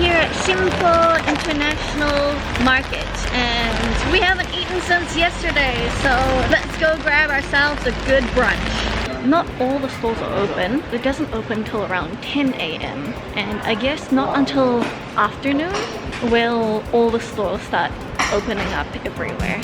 here at Simpo International Market and we haven't eaten since yesterday, so let's go grab ourselves a good brunch. Not all the stores are open. It doesn't open till around 10 AM and I guess not until afternoon will all the stores start opening up everywhere.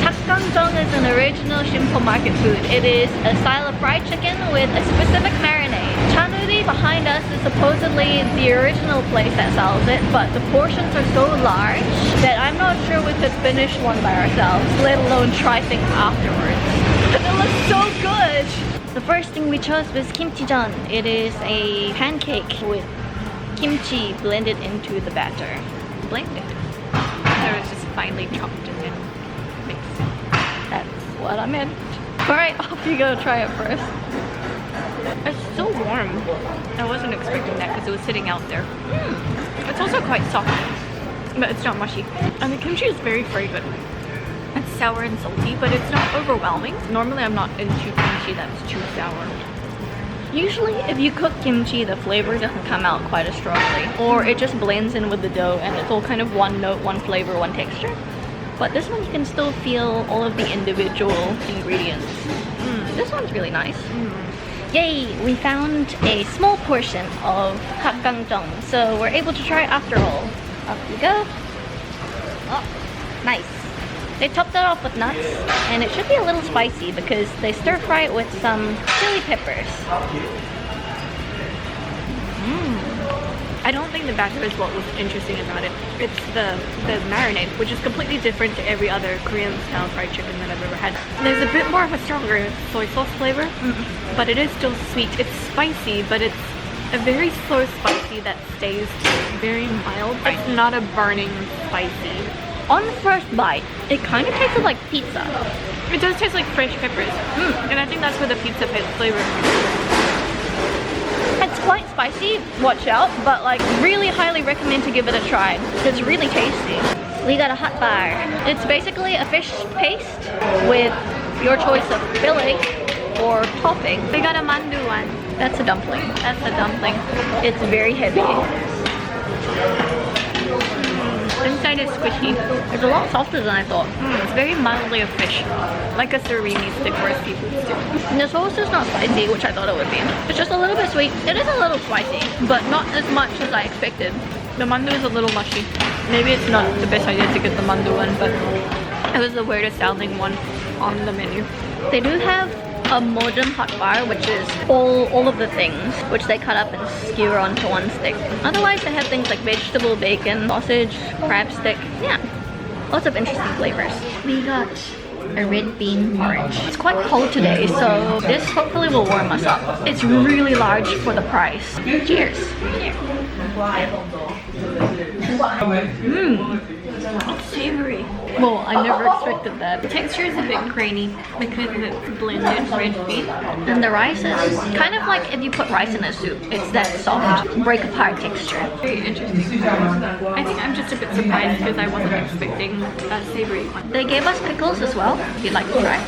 DakGangJeong is an original Simpo market food. It is a style of fried chicken with a specific marinade. Chanuri behind us is supposedly the original place that sells it, but the portions are so large that I'm not sure we could finish one by ourselves, let alone try things afterwards. It looks so good! The first thing we chose was kimchi-jeon. It is a pancake with kimchi blended into the batter. Blended. So it's just finely chopped and then mixed. That's what I meant. Alright, off you go, try it first. It's so warm. I wasn't expecting that because it was sitting out there. It's also quite soft, but it's not mushy. And the kimchi is very fragrant. It's sour and salty, but it's not overwhelming. Normally I'm not into kimchi that's too sour. Usually if you cook kimchi, the flavor doesn't come out quite as strongly. Or it just blends in with the dough and it's all kind of one note, one flavor, one texture. But this one you can still feel all of the individual ingredients. This one's really nice. Yay! We found a small portion of DakGangJeong, so we're able to try it after all. Up you go. Oh, nice. They topped that off with nuts, and it should be a little spicy because they stir fry it with some chili peppers. I don't think the batter is what was interesting about it. It's the marinade, which is completely different to every other Korean style fried chicken that I've ever had. There's a bit more of a stronger soy sauce flavor, but it is still sweet. It's spicy, but it's a very slow spicy that stays very mild. It's not a burning spicy. On the first bite, it kind of tasted like pizza. It does taste like fresh peppers, and I think that's where the pizza flavor. It's quite spicy, watch out, but like really highly recommend to give it a try. It's really tasty. We got a hot bar. It's basically a fish paste with your choice of filling or topping. We got a mandu one. That's a dumpling. That's a dumpling. It's very heavy. Inside is squishy. It's a lot softer than I thought. It's very mildly a fish, like a surimi stick or a seafood stick. And the sauce is not spicy, which I thought it would be. It's just a little bit sweet. It is a little spicy, but not as much as I expected. The mandu is a little mushy. Maybe it's not the best idea to get the mandu one, but it was the weirdest sounding one on the menu. They do have a modern hot bar, which is all of the things which they cut up and skewer onto one stick. Otherwise they have things like vegetable, bacon, sausage, crab stick. Yeah, lots of interesting flavors. We got a red bean porridge. It's quite cold today, so this hopefully will warm us up. It's really large for the price. Cheers. It's savory. Well, I never expected that. The texture is a bit grainy because it's blended red bean. And the rice is kind of like if you put rice in a soup. It's that soft, break apart texture. Very interesting. I think I'm just a bit surprised because I wasn't expecting a savory one. They gave us pickles as well, if you'd like to try.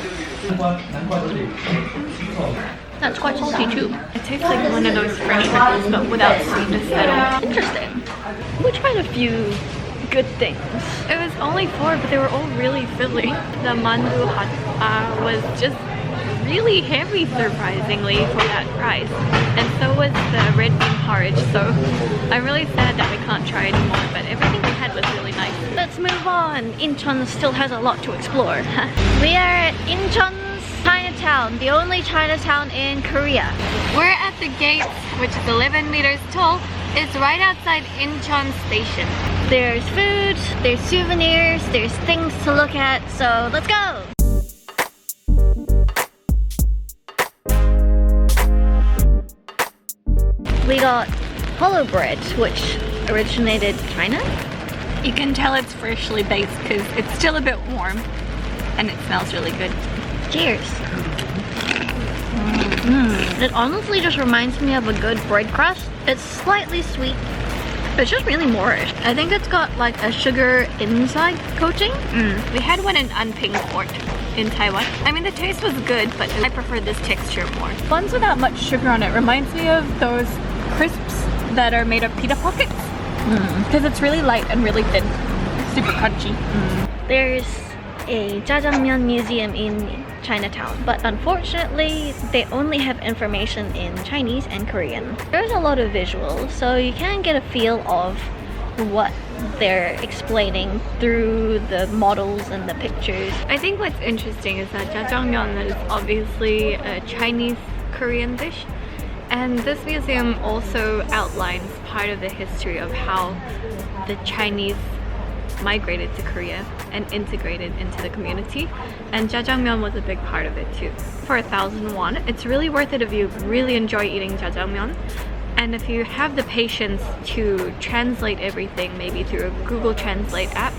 That's quite salty too. It tastes like one of those fresh pickles but without sweetness at all. Interesting. We tried a few good things. It was only 4, but they were all really filling. The mandu hot was just really heavy, surprisingly, for that price. And so was the red bean porridge, so I'm really sad that we can't try anymore, but everything we had was really nice. Let's move on. Incheon still has a lot to explore. We are at Incheon's Chinatown, the only Chinatown in Korea. We're at the gate, which is 11 meters tall. It's right outside Incheon station. There's food, there's souvenirs, there's things to look at, so let's go! We got hollow bread, which originated China. You can tell it's freshly baked because it's still a bit warm and it smells really good. Cheers! It honestly just reminds me of a good bread crust. It's slightly sweet It's just really Moorish. I think it's got like a sugar inside coating. We had one in Anping Port in Taiwan. I mean, the taste was good, but I prefer this texture more. Buns without much sugar on it reminds me of those crisps that are made of pita pockets. Because it's really light and really thin. Super crunchy. There's a Jjajangmyeon Museum in Chinatown, but unfortunately they only have information in Chinese and Korean. There's a lot of visuals, so you can get a feel of what they're explaining through the models and the pictures. I think what's interesting is that jjajangmyeon is obviously a Chinese Korean dish, and this museum also outlines part of the history of how the Chinese migrated to Korea and integrated into the community, and jjajangmyeon was a big part of it too. For 1,000 won, it's really worth it if you really enjoy eating jjajangmyeon, and if you have the patience to translate everything maybe through a Google Translate app,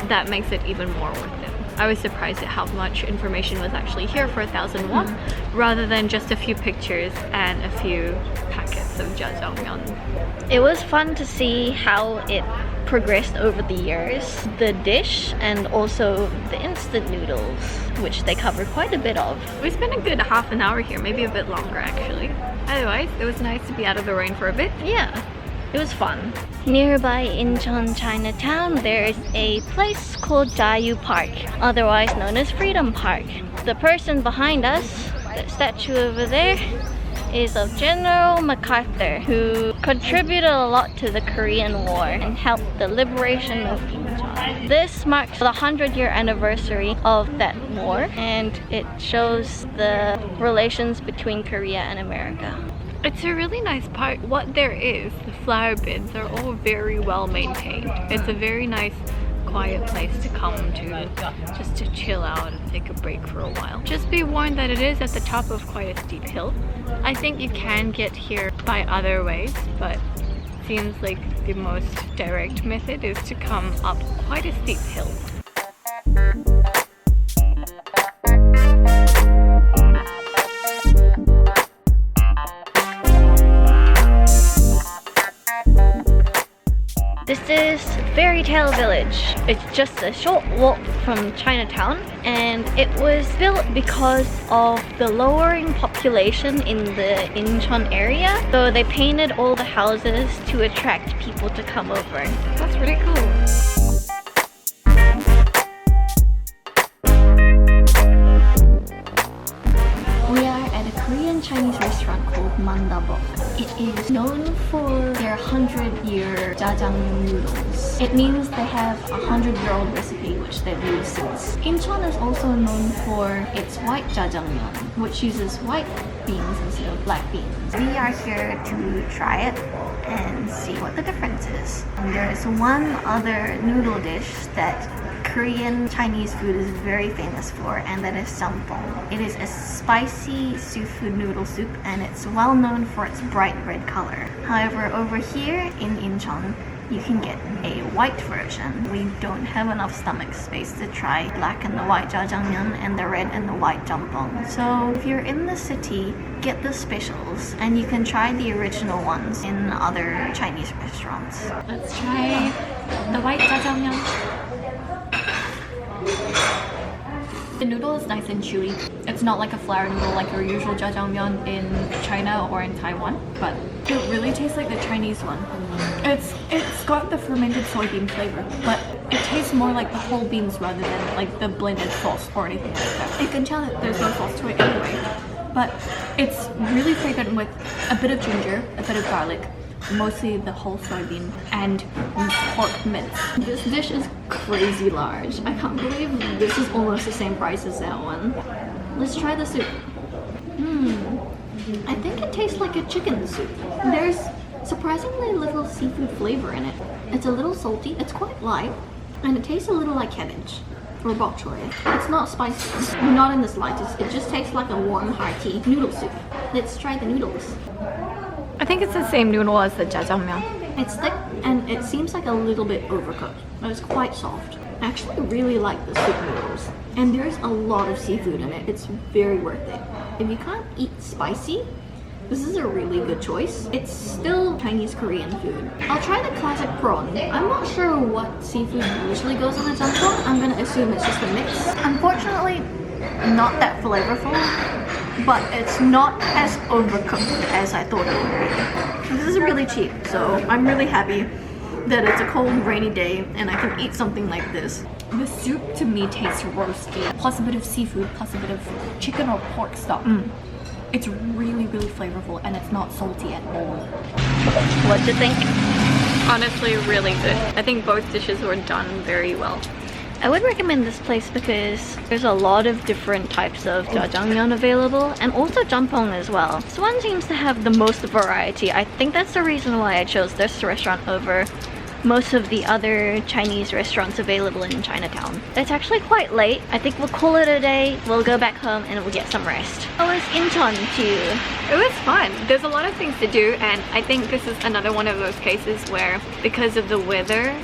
that makes it even more worth it. I was surprised at how much information was actually here for 1,000 won, rather than just a few pictures and a few packets of jjajangmyeon. It was fun to see how it progressed over the years. The dish and also the instant noodles, which they covered quite a bit of. We spent a good half an hour here, maybe a bit longer actually. Otherwise, it was nice to be out of the rain for a bit. Yeah, it was fun. Nearby Incheon, Chinatown, there's a place called JaYu Park, otherwise known as Freedom Park. The person behind us, the statue over there, is of General MacArthur, who contributed a lot to the Korean War and helped the liberation of Incheon. This marks the 100-year anniversary of that war, and it shows the relations between Korea and America. It's a really nice park. What there is, the flower beds are all very well maintained. It's a very nice quiet place to come to, just to chill out and take a break for a while. Just be warned that it is at the top of quite a steep hill. I think you can get here by other ways, but it seems like the most direct method is to come up quite a steep hill. This is Fairy Tale Village. It's just a short walk from Chinatown, and it was built because of the lowering population in the Incheon area. So they painted all the houses to attract people to come over. That's really cool. We are at a Korean Chinese restaurant called Mandabok. It is known for their 100-year jjajangmyeon noodles. It means they have a 100-year-old recipe which they've used since. Incheon is also known for its white jjajangmyeon, which uses white beans instead of black beans. We are here to try it and see what the difference is. And there is one other noodle dish that Korean Chinese food is very famous for, and that is jjampong. It is a spicy seafood noodle soup, and it's well known for its bright red color. However, over here in Incheon, you can get a white version. We don't have enough stomach space to try black and the white jjajangmyeon and the red and the white jjampong. So if you're in the city, get the specials, and you can try the original ones in other Chinese restaurants. Let's try the white jjajangmyeon. The noodle is nice and chewy. It's not like a flour noodle like your usual jjajangmyeon in China or in Taiwan, but it really tastes like the Chinese one. It's got the fermented soybean flavor, but it tastes more like the whole beans rather than like the blended sauce or anything like that. You can tell that there's no sauce to it anyway, but it's really fragrant with a bit of ginger, a bit of garlic, mostly the whole soybean, and pork mince. This dish is crazy large. I can't believe this is almost the same price as that one. Let's try the soup. I think it tastes like a chicken soup. There's surprisingly little seafood flavor in it. It's a little salty, it's quite light, and it tastes a little like cabbage or bok choy. It's not spicy, not in the slightest. It just tastes like a warm, hearty noodle soup. Let's try the noodles. I think it's the same noodle as the jjajangmyeon. It's thick and it seems like a little bit overcooked, but it's quite soft. I actually really like the soup noodles, and there's a lot of seafood in it. It's very worth it. If you can't eat spicy, This is a really good choice. It's still Chinese Korean food. I'll try the classic prawn. I'm not sure what seafood usually goes on a jjampong. I'm gonna assume it's just a mix. Unfortunately, not that flavorful, but it's not as overcooked as I thought it would be. This is really cheap, so I'm really happy that it's a cold, rainy day and I can eat something like this. The soup to me tastes roasty, plus a bit of seafood, plus a bit of chicken or pork stock. It's really, really flavorful and it's not salty at all. What do you think? Honestly, really good. I think both dishes were done very well. I would recommend this place because there's a lot of different types of jjajangmyeon available and also jjampong as well. This one seems to have the most variety. I think that's the reason why I chose this restaurant over most of the other Chinese restaurants available in Chinatown. It's actually quite late. I think we'll call it a day. We'll go back home and we'll get some rest. How was Incheon to you? It was fun. There's a lot of things to do, and I think this is another one of those cases where, because of the weather,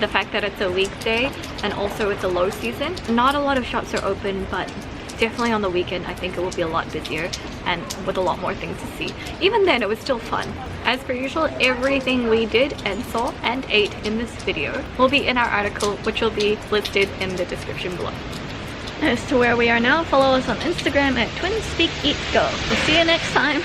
the fact that it's a weekday and also it's a low season, not a lot of shops are open, but definitely on the weekend I think it will be a lot busier and with a lot more things to see. Even then, it was still fun. As per usual, everything we did and saw and ate in this video will be in our article, which will be listed in the description below. As to where we are now, follow us on Instagram at TwinspeakEatGo. We'll see you next time.